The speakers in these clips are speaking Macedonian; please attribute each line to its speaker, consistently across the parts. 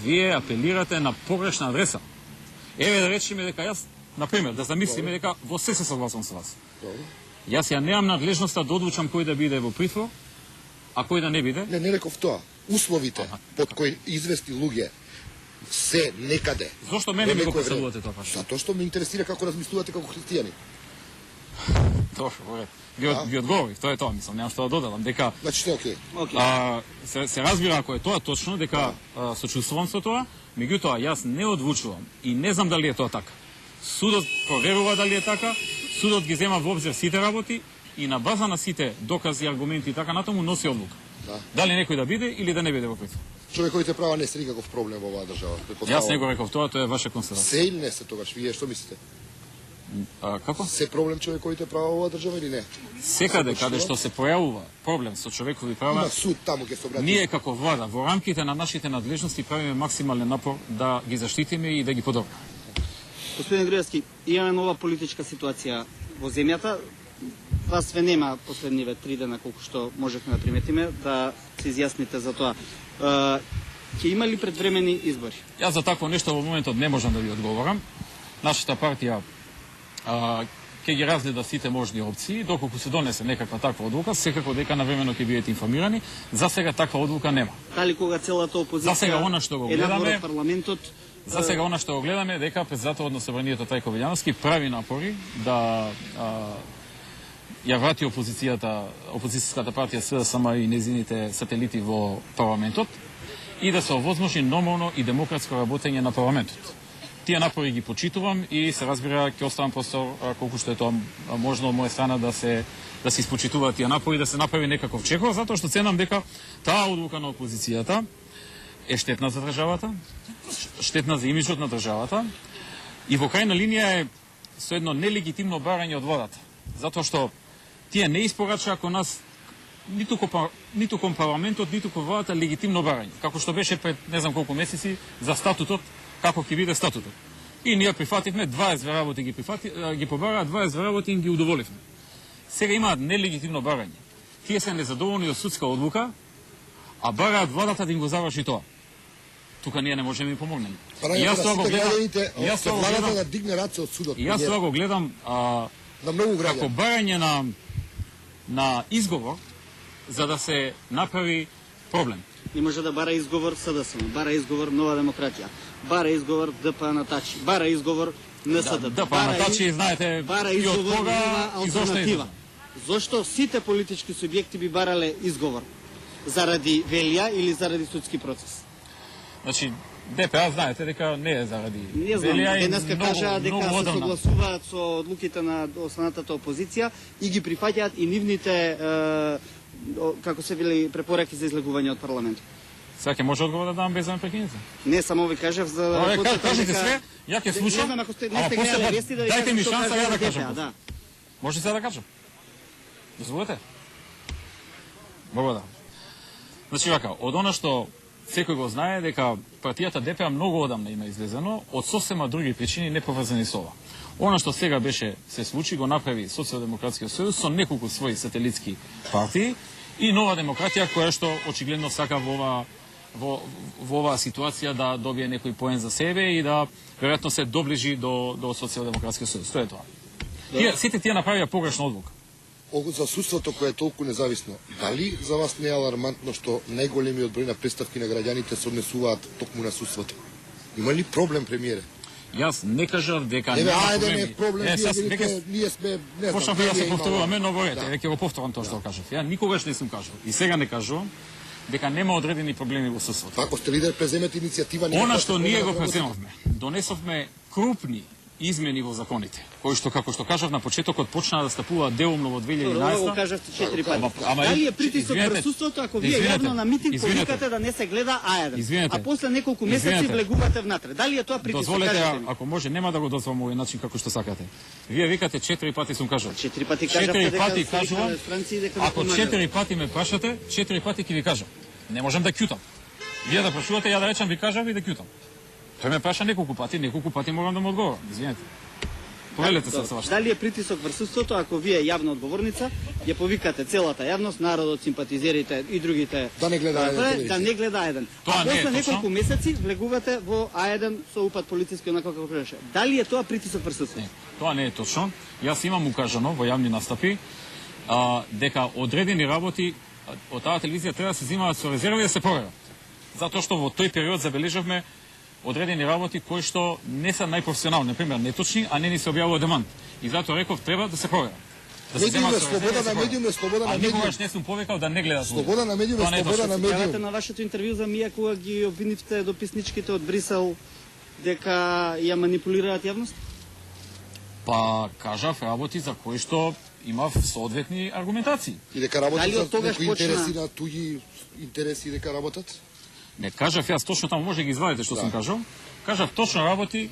Speaker 1: вие апелирате на погрешна адреса. Еве да речеме дека јас, например, да замислиме дека во се согласувам со вас. Јас ја немам надлежноста да одлучам кој да биде во притвор, а кој да не биде.
Speaker 2: Не реков тоа. Условите под кои известни луѓе се некаде.
Speaker 1: Зошто мене ми го поставувате тоа прашање?
Speaker 2: Затоа што ме интересира како размислувате како христијани.
Speaker 1: Добро, ви одговорив, тоа е тоа, мислам, немам што да додадам, дека
Speaker 2: Значи што окей.
Speaker 1: се разбира ако е тоа точно, дека сочувствувам со тоа, меѓутоа јас не одлучувам и не знам дали е тоа така. Судот проверува дали е така, судот ги зема во обзир сите работи и на база на сите докази, аргументи и така натаму носи одлука. Дали некој да биде или да не биде во притвор.
Speaker 2: Човековите права не се никаков проблем во оваа држава.
Speaker 1: Јас не го реков тоа е ваша констатација.
Speaker 2: Се или не се тогаш, вие што мислите?
Speaker 1: Како?
Speaker 2: Се проблем човековите права во оваа држава или не?
Speaker 1: Секаде каде што се појавува проблем со човекови права,
Speaker 2: на суд таму ќе се обрати.
Speaker 1: Ние како влада во рамките на нашите надлежности правиме максимален напор да ги заштитиме и да ги подобриме.
Speaker 3: Господин Груевски, имаме нова политичка ситуација во земјата. Вас ве нема последниве 3 дена колку што можевме да приметиме, да се изјасните за тоа. Ќе има ли предвремени избори?
Speaker 1: Јас за такво нешто во моментот не можам да ви одговорам. Нашата партија ќе ги разгледа сите можни опции, доколку се донесе некаква таква одлука, секако дека навремено ќе бидете информирани. За сега таква одлука нема.
Speaker 3: Дали кога целата опозиција
Speaker 1: за сега она што го гледаме,
Speaker 3: парламентот
Speaker 1: за сега она што го гледаме дека председателот на Собранието Трајко Велјановски прави напори да ја врати опозицијската партија СДСМ и незините сателити во парламентот и да се овозможи нормално и демократско работење на парламентот. Тие напори ги почитувам и се разбира ќе оставам простор колку што е тоа можно од моја страна да се испочитуваат тие напори, да се направи некаков чекор, затоа што ценам дека таа одлука на опозицијата е штетна за државата, штетна за имиджот на државата и во крајна линија е со едно нелегитимно барање од владата. Затоа што тие не испорачаа кон нас ниту кон парламентот, ниту кон владата легитимно барање, како што беше пред не знам колку месеци за статутот, како ќе биде статутот. И ние прифативме 20 работи ги побараа, 20 работи им ги удоволивме. Сега имаат нелегитимно барање. Тие се незадоволни од судска одлука, а бараат владата да им го заврши тоа. Тука ние не можеме да им помогнеме.
Speaker 2: Јас тоа го
Speaker 1: гледам како барање на изговор за да се направи проблем.
Speaker 3: Не може да бара изговор СДСМ, бара изговор Нова демократија, бара изговор ДП на Тачи, бара изговор НСД,
Speaker 1: ДП на Тачи, знаете,
Speaker 3: бара
Speaker 1: и од
Speaker 3: изговор
Speaker 1: кога и зошто е.
Speaker 3: Зошто сите политички субјекти би барале изговор? Заради велија или заради судски процес?
Speaker 1: Значи, ДПА знаете дека не е заради
Speaker 3: велија и денеска кажаа дека се
Speaker 1: одамна
Speaker 3: согласуваат со одлуките на останатата опозиција и ги прифаќаат и нивните како се вели препораки за излегување од парламентот.
Speaker 1: Сега ќе може одговор да дам без да ме прекинете?
Speaker 3: Не, само ви кажав за да
Speaker 1: кажете све, ја ќе слушам.
Speaker 3: Ама после
Speaker 1: дайте ми шанса ја да кажам.
Speaker 3: Да.
Speaker 1: Може сега да кажам? Дозволете? Благодарам. Значи вака, од она што секој го знае дека партијата ДПА многу одамна има излезено од сосема други причини не поврзани со ова. Она што сега беше се случи го направи Социјалдемократскиот сојуз со неколку своји сателитски партии и Нова демократија која што очигледно сака во оваа ситуација да добие некој поен за себе и да веројатно се доближи до Социјалдемократскиот сојуз. Тоа е тоа. Сите тие направија погрешна одлука.
Speaker 2: За судството кое е толку независно, дали за вас не е алармантно што најголемиот број на представки на граѓаните се однесуваат токму на судството? Има ли проблем, премиере?
Speaker 1: Јас не кажав дека
Speaker 2: нема проблеми. Ние сме, не знам,
Speaker 1: почнав да се повторуваме, но во ред, ќе го повторам тоа што кажав. Ја никогаш не сум кажал и сега не кажувам дека нема одредени проблеми во судството.
Speaker 2: Ако сте лидер, преземете иницијатива.
Speaker 1: Она што ние го преземавме, донесовме крупни измени во законите, кои што, како што кажав на почетокот, почнаа да стапуваат деумно во 2011.
Speaker 3: Тоа го кажавте 4 пати. Дали е притисок врз судството ако вие јавно на митинг повикате да не се гледа А1, а после неколку месеци влегувате внатре? Дали е тоа притисок?
Speaker 1: Дозволете, ако може, нема да го дозволам овој начин како што сакате. Вие викате 4 пати сум кажал.
Speaker 3: 4 пати кажавте дека
Speaker 1: кажувам. Ако 4 пати ме прашате, 4 пати ќе ви кажам. Не можам да ќутам. Вие да прашувате, ја да речам ви кажав и да ќутам. Тој ме праша неколку пати морам да му одговорам. Извинете. Повелете се со вашето.
Speaker 3: Дали е притисок врз судството ако вие јавна одговорница ја повикате целата јавност, народот, симпатизерите и другите
Speaker 2: Да не гледа А1
Speaker 3: да не гледа А1.
Speaker 1: Тоа
Speaker 3: А
Speaker 1: не е
Speaker 3: после
Speaker 1: точно.
Speaker 3: неколку месеци влегувате во А1 со упад полициски онако како преше. Дали е тоа притисок врз судство?
Speaker 1: Не, тоа не е точно. Јас имам укажано во јавни настапи дека одредени работи од таа телевизија треба да се взимаат со резерва и да се проверат. Затоа што во тој период забележавме одредени работи кои што не се најпрофесионални, например неточни, а не ни се објавува демант. И затоа реков треба да се проверат. Да се
Speaker 2: Медиум
Speaker 1: земаат
Speaker 2: е
Speaker 1: со резерва и
Speaker 2: слобода
Speaker 1: да се
Speaker 2: на
Speaker 1: проверат.
Speaker 2: медиум е слобода на
Speaker 1: А
Speaker 2: медиум.
Speaker 1: никогаш не сум повекал да не гледат.
Speaker 2: Слобода на медиум
Speaker 1: Тоа не
Speaker 2: е
Speaker 1: е
Speaker 2: слобода
Speaker 1: точно.
Speaker 2: на
Speaker 3: Кажете
Speaker 2: медиум.
Speaker 3: на вашето интервју за Мија кога ги обвинивте дописничките од Брисел дека ја манипулираат јавност?
Speaker 1: Па кажав работи за кои што имав соодветни аргументации.
Speaker 2: И дека
Speaker 3: Дали
Speaker 2: работат за
Speaker 3: од тогаш
Speaker 2: некои
Speaker 3: почна-
Speaker 2: интереси на туѓи интереси дека работат?
Speaker 1: Не кажав јас точно таму, може да ги извадите што сум кажал. Кажав точно работи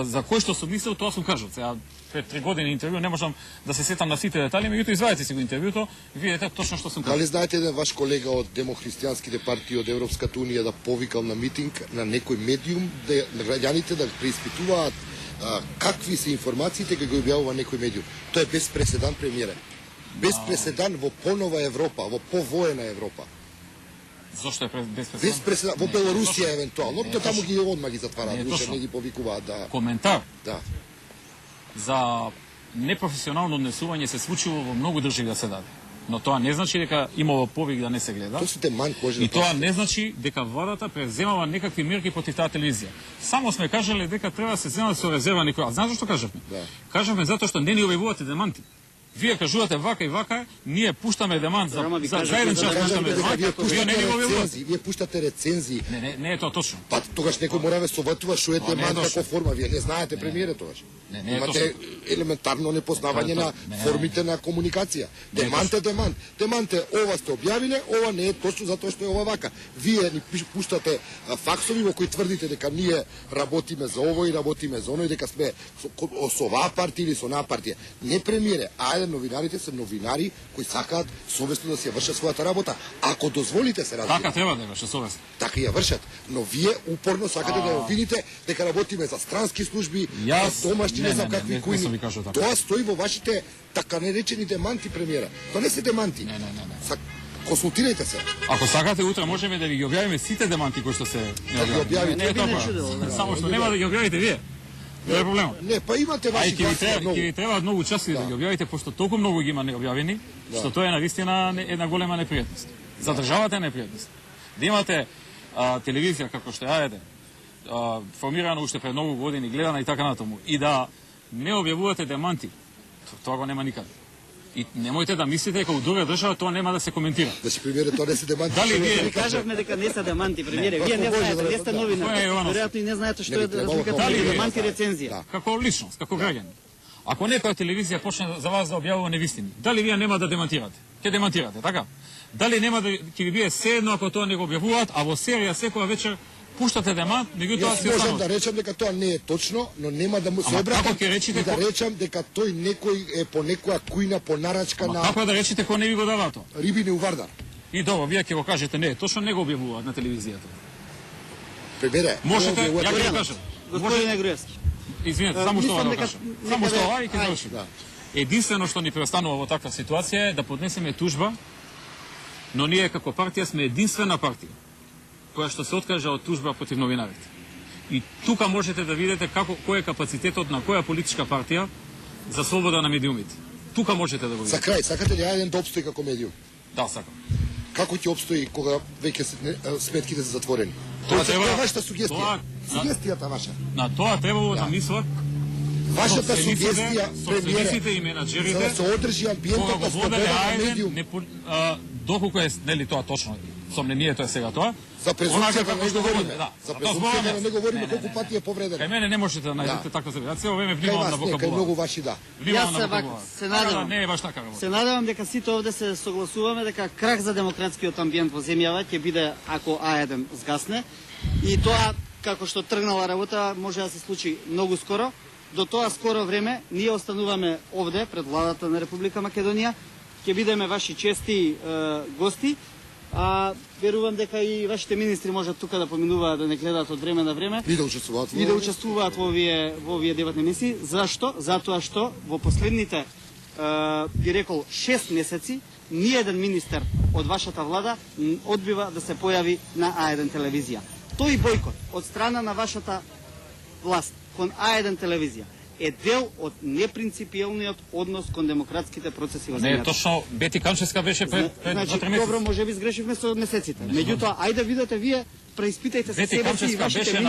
Speaker 1: за кои што сум мислел, тоа сум кажал. Сега пред 3 години интервју не можам да се сетам на сите детали, меѓутоа извадите си го интервјуто, видите точно што сум кажал.
Speaker 2: Дали знаете еден ваш колега од демохристијанските партии од Европската унија да повикал на митинг на некој медиум да на граѓаните да преиспитуваат какви се информациите кога ги објавува некој медиум. Тоа е без преседан, премиере. Без преседан во понова Европа, во повоена Европа.
Speaker 1: Зошто е без
Speaker 2: Без преседан во Белорусија евентуално,
Speaker 1: Не,
Speaker 2: тоа таму ги одма ги затвараат,
Speaker 1: Не,
Speaker 2: више
Speaker 1: точно.
Speaker 2: не ги повикуваат да
Speaker 1: коментар
Speaker 2: да.
Speaker 1: за непрофесионално однесување се случува во многу држави да се даде. Но тоа не значи дека имало повик да не се гледа.
Speaker 2: Тоа се демант може
Speaker 1: И
Speaker 2: да
Speaker 1: тоа не значи дека владата преземава некакви мерки против таа телевизија. Само сме кажале дека треба да се земат со резерва некоја. А знаеш зашто кажавме?
Speaker 2: Да.
Speaker 1: Кажавме затоа што не ни објавувате деманти. Вие кажувате вака и вака, ние пуштаме демант за
Speaker 3: Ама ви
Speaker 1: за
Speaker 3: кажавме
Speaker 1: еден
Speaker 3: да
Speaker 1: час
Speaker 3: не
Speaker 1: пуштаме
Speaker 2: Кажам дека
Speaker 1: демант.
Speaker 2: вие
Speaker 1: Вие не ни го
Speaker 2: пуштате
Speaker 1: објавувате.
Speaker 2: рецензии, вие пуштате рецензии.
Speaker 1: Не е тоа точно.
Speaker 2: Па тогаш некој мора да соватува што е
Speaker 1: Тоа не е
Speaker 2: демант
Speaker 1: точно.
Speaker 2: како форма. Вие не знаете премиере тогаш.
Speaker 1: Не е
Speaker 2: Имате елементарно непознавање на
Speaker 1: Не.
Speaker 2: формите на комуникација.
Speaker 1: Не е
Speaker 2: Демант е демант. Демант е ова сте објавиле, ова не е точно затоа што е ова вака. Вие ни пуштате факсови во кои тврдите дека ние работиме за ово и работиме за оно и дека сме со оваа партија или со онаа партија. Не премиере, ајде новинарите се новинари кои сакаат совесно да се вршат својата работа. Ако дозволите се разбира.
Speaker 1: Така треба да беше совест.
Speaker 2: Така ја вршат, но вие упорно сакате да ја видите дека работиме за странски служби,
Speaker 1: Јас-
Speaker 2: за домашни, не знам
Speaker 1: не,
Speaker 2: какви
Speaker 1: не
Speaker 2: кои.
Speaker 1: сум ви кажал така.
Speaker 2: Тоа стои во вашите така наречени деманти, премиера. Тоа не се деманти.
Speaker 1: Не.
Speaker 2: Консултирајте се.
Speaker 1: Ако сакате, утре можеме да ви ги објавиме сите деманти кои што се не
Speaker 2: ги
Speaker 1: објавени.
Speaker 2: објавите.
Speaker 1: Не е
Speaker 3: Би ме
Speaker 1: тоа.
Speaker 3: чудело, да.
Speaker 1: Само што нема да ги објавите вие. Тоа е проблемот.
Speaker 2: Не, па имате
Speaker 1: А и
Speaker 2: ваши
Speaker 1: ќе ви
Speaker 2: гласови
Speaker 1: треба,
Speaker 2: многу.
Speaker 1: ќе ви треба многу часови да ги објавите, пошто толку многу ги има необјавени, што тоа е навистина една голема непријатност. За државата е непријатност. Да имате телевизија како што е А1, формирана уште пред многу години, гледана и така натаму, и да не објавувате деманти, тоа го нема никаде. И немојте да мислите дека у друга држава тоа нема да се коментира.
Speaker 2: Значи, премиере, тоа не се деманти.
Speaker 1: Дали
Speaker 2: што
Speaker 1: вие-
Speaker 2: не
Speaker 3: Ви кажавме дека не се деманти, премиере. Вие не
Speaker 2: Може да
Speaker 3: знаете, вие сте
Speaker 2: да.
Speaker 3: новинар.
Speaker 1: Тоа е Јованов.
Speaker 3: Веројатно и не знаете што
Speaker 2: Не би
Speaker 3: е
Speaker 2: требало
Speaker 3: разликата
Speaker 2: како-
Speaker 3: меѓу
Speaker 1: Дали
Speaker 3: демант и
Speaker 1: вие-
Speaker 3: рецензија.
Speaker 2: Да.
Speaker 1: Како личност, како граѓани. Ако некоја телевизија почне за вас да објавува невистини, дали вие нема да демантирате? Ќе демантирате, така? Дали нема да ќе ви биде седно ако тоа не го објавуваат, а во серија секоја вечер пуштате демант, меѓутоа
Speaker 2: Јас
Speaker 1: се
Speaker 2: можам
Speaker 1: останува.
Speaker 2: да речам дека тоа не е точно, но нема да му се
Speaker 1: Ама
Speaker 2: обратам
Speaker 1: како ќе речете
Speaker 2: и да
Speaker 1: ко-
Speaker 2: речам дека тој некој е по некоја кујна по нарачка
Speaker 1: Ама
Speaker 2: на
Speaker 1: како да речете кој не ви го дава тоа?
Speaker 2: рибини у Вардар.
Speaker 1: И добро, вие ќе го кажете не, точно не го објавуваат на телевизијата.
Speaker 2: Пребере.
Speaker 1: Можете,
Speaker 2: овие
Speaker 1: ја ќе
Speaker 3: Орјано,
Speaker 1: ви кажам.
Speaker 3: Господине Груевски.
Speaker 1: Извинете, само што
Speaker 3: мислам
Speaker 1: да го
Speaker 3: дека
Speaker 1: кажам.
Speaker 3: некаде-
Speaker 1: Само што ова и ќе
Speaker 3: Ајде.
Speaker 1: завршим.
Speaker 2: Да.
Speaker 1: Единствено што ни преостанува во таква ситуација е да поднесеме тужба, но ние како партија сме единствена партија која што се откажа од тужба против новинарите. И тука можете да видите како кој е капацитетот на која политичка партија за слобода на медиумите. Тука можете да го
Speaker 2: За
Speaker 1: видите.
Speaker 2: крај, сакате ли ајден да обстои како медиум?
Speaker 1: Да, сакам.
Speaker 2: Како ќе обстои кога веќе сметките се затворени?
Speaker 1: Тоа
Speaker 2: Тоа
Speaker 1: треба-
Speaker 2: е вашата сугестија.
Speaker 1: тоа-
Speaker 2: Сугестијата ваша.
Speaker 1: На тоа требало да мислат
Speaker 2: Вашата
Speaker 1: собствениците-
Speaker 2: сугестија,
Speaker 1: собствениците и
Speaker 2: за
Speaker 1: менаџерите
Speaker 2: да се одржи
Speaker 1: кога
Speaker 2: амбиентот
Speaker 1: го
Speaker 2: на слобода
Speaker 1: воделе
Speaker 2: на
Speaker 1: ајден,
Speaker 2: медиум.
Speaker 1: доколку е нели тоа точно, сомнението е сега тоа.
Speaker 2: За презумпцијата
Speaker 1: како
Speaker 2: не
Speaker 1: што
Speaker 2: говориме.
Speaker 1: говори, да.
Speaker 2: За
Speaker 1: Тоа
Speaker 2: презумпцијата
Speaker 1: збораме.
Speaker 2: не говориме
Speaker 1: Не,
Speaker 2: колку
Speaker 1: не,
Speaker 2: пати е
Speaker 1: Кај
Speaker 2: повредена.
Speaker 1: мене не можете да најдете
Speaker 2: Да.
Speaker 1: таква забелја. Цело време
Speaker 2: Кај
Speaker 1: внимавам
Speaker 2: вас
Speaker 1: на
Speaker 2: не, кај
Speaker 1: вокабулар.
Speaker 2: многу ваши да.
Speaker 1: Внимавам
Speaker 3: Јас
Speaker 1: на
Speaker 3: се вака,
Speaker 1: вокабулар.
Speaker 3: се
Speaker 1: Да,
Speaker 3: надевам.
Speaker 1: не е баш така работа.
Speaker 3: Се надевам дека сите овде се согласуваме дека крах за демократскиот амбиент во земјава ќе биде ако А1 згасне и тоа како што тргнала работа може да се случи многу скоро. До тоа скоро време ние остануваме овде пред владата на Република Македонија. Ќе бидеме ваши чести гости. А верувам дека и вашите министри можат тука да поминуваат да не гледаат од време на време
Speaker 2: И да учествуваат
Speaker 3: и да учествуваат во овие дебатни емисии. Зашто? Затоа што во последните би рекол 6 месеци, ниеден министер од вашата влада одбива да се појави на А1 телевизија. Тој бојкот од страна на вашата власт кон А1 телевизија е дел од непринципиелниот однос кон демократските процеси во земјата.
Speaker 1: Не, точно Бети Канчевска беше пред 2-3 месеци.
Speaker 3: Добро, може би сгрешивме со месеците. Меѓутоа, ајде видете вие, преиспитајте се себе си и вашите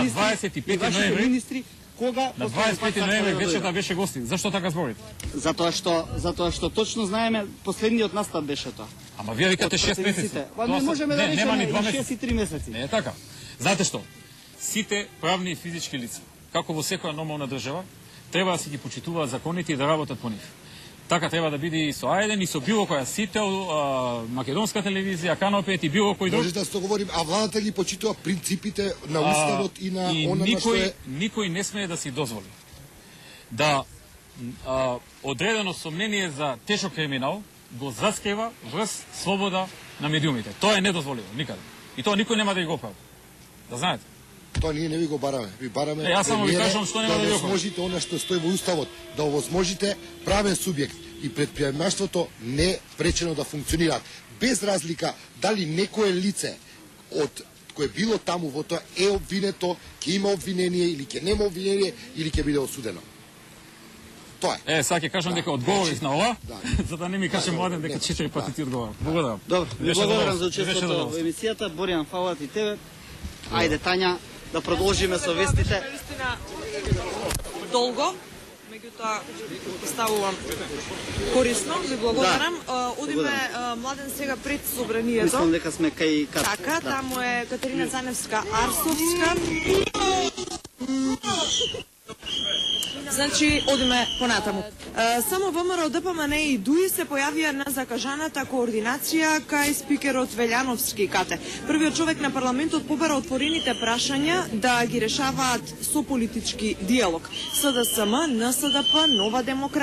Speaker 3: министри, кога
Speaker 1: на 25 ноември вечерта беше гости. Зашто така зборите?
Speaker 3: Затоа што точно знаеме последниот настап беше тоа.
Speaker 1: Ама вие викате 6 месеци.
Speaker 3: Не можеме да речеме
Speaker 1: 6
Speaker 3: и 3 месеци.
Speaker 1: Не е така. Знаете што? Сите правни и физички лица, како во секоја нормална држава, треба да си ги почитуваат законите и да работат по нив. Така треба да биде и со А1 и со било која Сител, Македонска телевизија, Канал 5 и било кој друг.
Speaker 2: Може да се говорим, а владата ги почитува принципите на уставот и на она на што е.
Speaker 1: Никој не смее да си дозволи да одредено сомнение за тешок криминал го заскрива врз слобода на медиумите. Тоа е недозволиво никаде. И тоа никој нема да го прави. Да знаете.
Speaker 2: Тоа ние не ви го бараме. Ви бараме
Speaker 1: Јас само ви кажам што нема да го прави.
Speaker 2: Да овозможите она што стои во уставот, да овозможите правен субјект и предприемаштвото не пречено да функционираат. Без разлика дали некое лице од кое било таму во тоа е обвинето, ќе има обвинение или ќе нема обвинение или ќе биде осудено. Тоа е.
Speaker 1: Сега ќе кажам дека одговорив на ова, за да не ми каже Младен дека 4 пати ти одговорам. Благодарам.
Speaker 3: Добро, ви благодарам за учеството во емисијата. Боријан, фала ти тебе. Ајде, Тања, да продолжиме со вестите.
Speaker 4: Наистина долго, меѓутоа ставувам корисно, ви благодарам. Одиме Младен сега пред собранието.
Speaker 3: Мислам дека сме кај карта.
Speaker 4: Така, таму е Катерина Цаневска Арсовска. Значи, одиме понатаму. Само ВМРО ДПМН и ДУИ се појавија на закажаната координација кај спикерот Велјановски кате. Првиот човек на парламентот побара отворените прашања да ги решаваат со политички диалог. СДСМ, НСДП, Нова демократија,